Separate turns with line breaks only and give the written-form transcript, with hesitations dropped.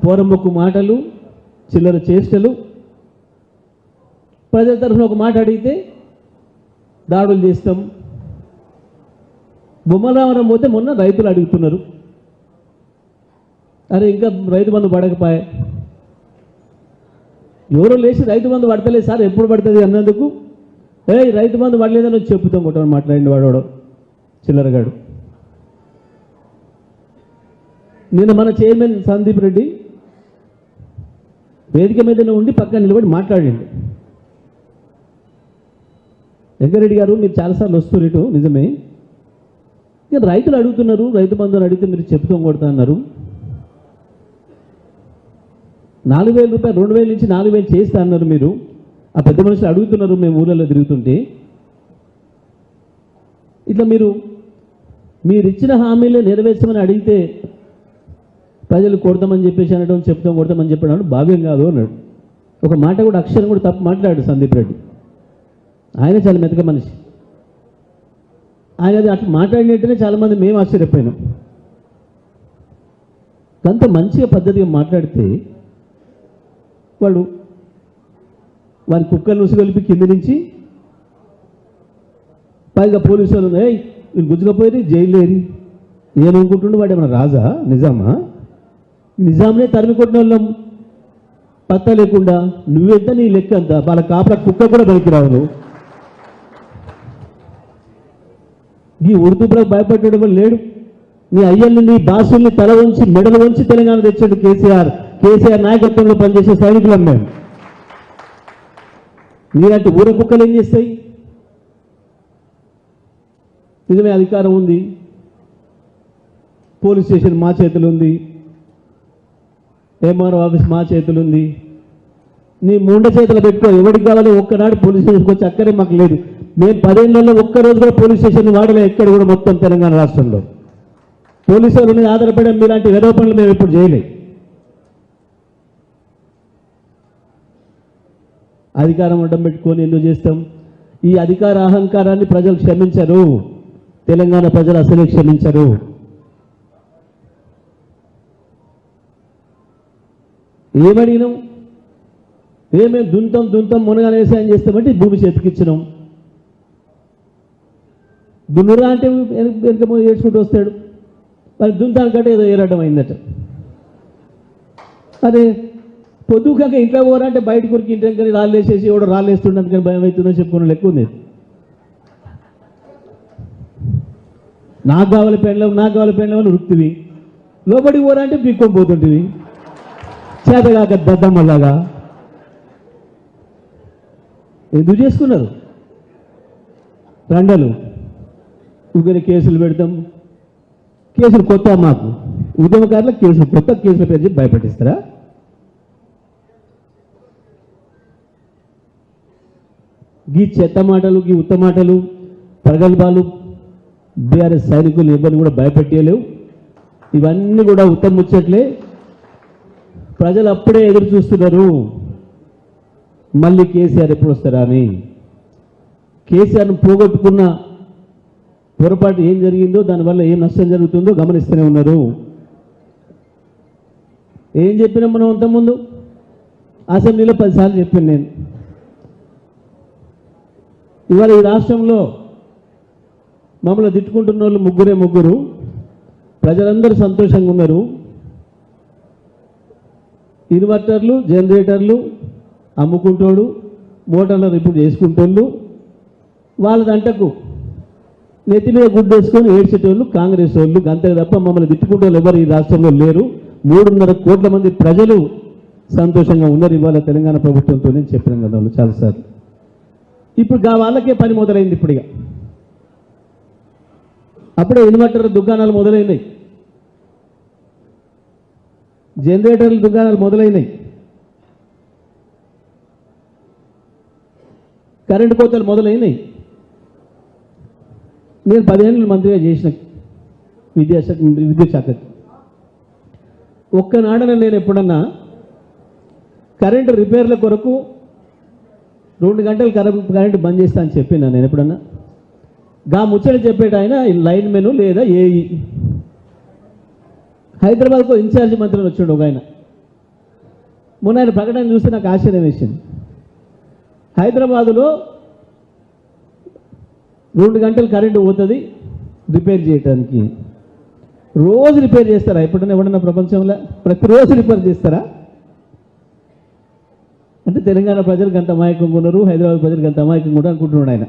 పోరమ్మొక్కు మాటలు, చిల్లర చేష్టలు, ప్రజల తరఫున ఒక మాట అడిగితే దాడులు చేస్తాం. బొమ్మరావరం పోతే మొన్న రైతులు అడుగుతున్నారు, అరే ఇంకా రైతు బంధు పడకపోయా, ఎవరో లేచి రైతు బంధు పడతలేదు సార్ ఎప్పుడు పడుతుంది అన్నందుకు, రైతు బంధు పడలేదని వచ్చి చెప్పుతాం కొట్టమని మాట్లాడింది వాడు చిల్లరగాడు. నిన్న మన చైర్మన్ సందీప్ రెడ్డి వేదిక మీదనే ఉండి పక్కన నిలబడి మాట్లాడిండు. వెంకరెడ్డి గారు మీరు చాలాసార్లు వస్తారు ఇటు, నిజమే, ఇక రైతులు అడుగుతున్నారు, రైతు బంధువులు అడిగితే మీరు చెప్తాం కొడతా అన్నారు. 4,000 రూపాయలు 2,000 నుంచి 4,000 చేస్తా అన్నారు మీరు. ఆ పెద్ద మనుషులు అడుగుతున్నారు మేము ఊళ్ళలో తిరుగుతుంటే. ఇట్లా మీరు ఇచ్చిన హామీలే నెరవేర్చమని అడిగితే ప్రజలు కొడతామని చెప్పేసి అనడం, చెప్తాం కొడతామని చెప్పడం భావ్యం కాదు అన్నాడు. ఒక మాట కూడా అక్షరం కూడా తప్పు మాట్లాడాడు సందీప్ రెడ్డి. ఆయన చాలా మెతక మనిషి. ఆయన అది అట్లా మాట్లాడినట్టునే చాలామంది మేము ఆశ్చర్యపోయినాం. అంత మంచిగా పద్ధతిగా మాట్లాడితే వారి కుక్కలు ఉసుగొలిపి కింద నుంచి పైగా పోలీసు వాళ్ళు వీళ్ళు గుజ్జుకపోయి జైలు లేని ఏమనుకుంటుండే వాడు ఏమన్నా రాజా, నిజామా? నిజాంనే తరిమి కొట్టిన వాళ్ళం పత్తా లేకుండా నువ్వెంత నీ లెక్క అంతా వాళ్ళ కాపల కుక్క కూడా బలికిరావు. ఈ ఉర్దూపులకు భయపడడం లేడు. నీ అయ్యల్ని నీ బాసుల్ని తల వంచి మెడలు వంచి తెలంగాణ తెచ్చాడు కేసీఆర్. కేసీఆర్ నాయకత్వంలో పనిచేసే సైనికులం మేము. నీలాంటి ఊర కుక్కలు ఏం చేస్తాయి? నిజమే అధికారం ఉంది, పోలీస్ స్టేషన్ మా చేతులు ఉంది, ఎంఆర్ఓ ఆఫీస్ మా చేతులు ఉంది. నీ ముండ చేతులు పెట్టుకో, ఎవరికి కావాలి ఒక్కనాడు పోలీస్ స్టేషన్కి వచ్చి అక్కడే మాకు లేదు. మేము 10 ఏళ్లలో ఒక్కరోజు కూడా పోలీస్ స్టేషన్ వాడలే ఎక్కడ కూడా మొత్తం తెలంగాణ రాష్ట్రంలో. పోలీసు వాళ్ళ మీద ఆధారపడే మీలాంటి వెధవ పనులు మేము ఎప్పుడు చేయలే. అధికారం అడ్డం పెట్టుకొని ఎందుకు చేస్తాం? ఈ అధికార అహంకారాన్ని ప్రజలు క్షమించరు, తెలంగాణ ప్రజలు అసలే క్షమించరు. ఏమడిగినాం? ఏమేమి దుంతం మునగా వ్యవసాయం చేస్తామంటే భూమి చేతికిచ్చినాం. దున్నురా అంటే వెనక ఏడ్చుకుంటూ వస్తాడు. మరి దుంతానికంటే ఏదో ఏరడం అయిందట. అదే పొద్దుకాక ఇంట్లో పోరంటే బయట కొరికి ఇంటి కానీ రాళ్ళు వేసేసి ఎవడో రాళ్ళు వేస్తుండే అందుకని భయం అవుతుందని చెప్పుకున్న లెక్క ఉంది. నాకు కావాలి పెండ్లం అని వృత్తివి, లోపలికి పోరంటే పీక్కొని పోతుంటివి చేతగాక దద్దమ్మలాగా. ఎందుకు చేసుకున్నారు రండలు? ఊరికే కేసులు పెడతాం. కేసులు కొత్త, మాకు ఉద్యమకారులకు కేసులు కొత్త, కేసుల పేరు చెప్పి భయపెట్టిస్తారా? గీ చెత్త మాటలు, గీ ఉత్త మాటలు, ప్రగల్భాలు బీఆర్ఎస్ సైనికులు ఎవరిని కూడా భయపెట్టలేవు. ఇవన్నీ కూడా ఉత్తమ ముచ్చట్లే. ప్రజలు అప్పుడే ఎదురు చూస్తున్నారు మళ్ళీ కేసీఆర్ ఎప్పుడు వస్తారా అని. కేసీఆర్ను పోగొట్టుకున్న పొరపాటు ఏం జరిగిందో, దానివల్ల ఏం నష్టం జరుగుతుందో గమనిస్తూనే ఉన్నారు. ఏం చెప్పినాం మనం అంతకుముందు అసెంబ్లీలో 10 సార్లు చెప్పాను నేను. ఇవాళ ఈ రాష్ట్రంలో మమ్మల్ని తిట్టుకుంటున్న వాళ్ళు ముగ్గురు, ప్రజలందరూ సంతోషంగా ఉన్నారు. ఇన్వర్టర్లు, జనరేటర్లు అమ్ముకుంటోడు, మోటార్లు రిపేర్ చేసుకుంటోళ్ళు, వాళ్ళ దంటకు నెత్తి మీద గుడ్డేసుకొని ఏడ్చేటోళ్ళు కాంగ్రెస్ వాళ్ళు. అంతే తప్ప మమ్మల్ని తిట్టుకుంటే ఎవరు ఈ రాష్ట్రంలో లేరు. 3.5 కోట్ల మంది ప్రజలు సంతోషంగా ఉన్నారు ఇవాళ తెలంగాణ ప్రభుత్వంతో. నేను చెప్పాను కదా వాళ్ళు చాలాసార్లు. ఇప్పుడు వాళ్ళకే పని మొదలైంది. ఇప్పుడు ఇక అప్పుడే ఇన్వర్టర్ దుకాణాలు మొదలైనాయి, జనరేటర్ల దుకాణాలు మొదలైనాయి, కరెంటు కోతలు మొదలైనాయి. నేను 10 ఏళ్ళు మంత్రిగా చేసిన విద్యుత్ శాఖకి. ఒక్కనాడన నేను ఎప్పుడన్నా కరెంటు రిపేర్ల కొరకు 2 గంటలు కరెంటు బంద్ చేస్తా అని చెప్పినా నేను ఎప్పుడన్నా? గా ముచ్చట చెప్పేట ఆయన లైన్ మెను లేదా ఏఈ. హైదరాబాద్కు ఇన్ఛార్జ్ మంత్రి వచ్చాడు ఒక ఆయన, మొన్న ఆయన ప్రకటన చూస్తే నాకు ఆశ్చర్యం వేసింది. హైదరాబాదులో 2 గంటలు కరెంటు పోతుంది రిపేర్ చేయడానికి. రోజు రిపేర్ చేస్తారా? ఎప్పుడైనా ఎవడన్నా ప్రపంచంలో ప్రతిరోజు రిపేర్ చేస్తారా? అంటే తెలంగాణ ప్రజలకు అంత అమాయకంగా ఉన్నారు, హైదరాబాద్ ప్రజలకు అంత అమాయకంగా కూడా అనుకుంటున్నాడు ఆయన.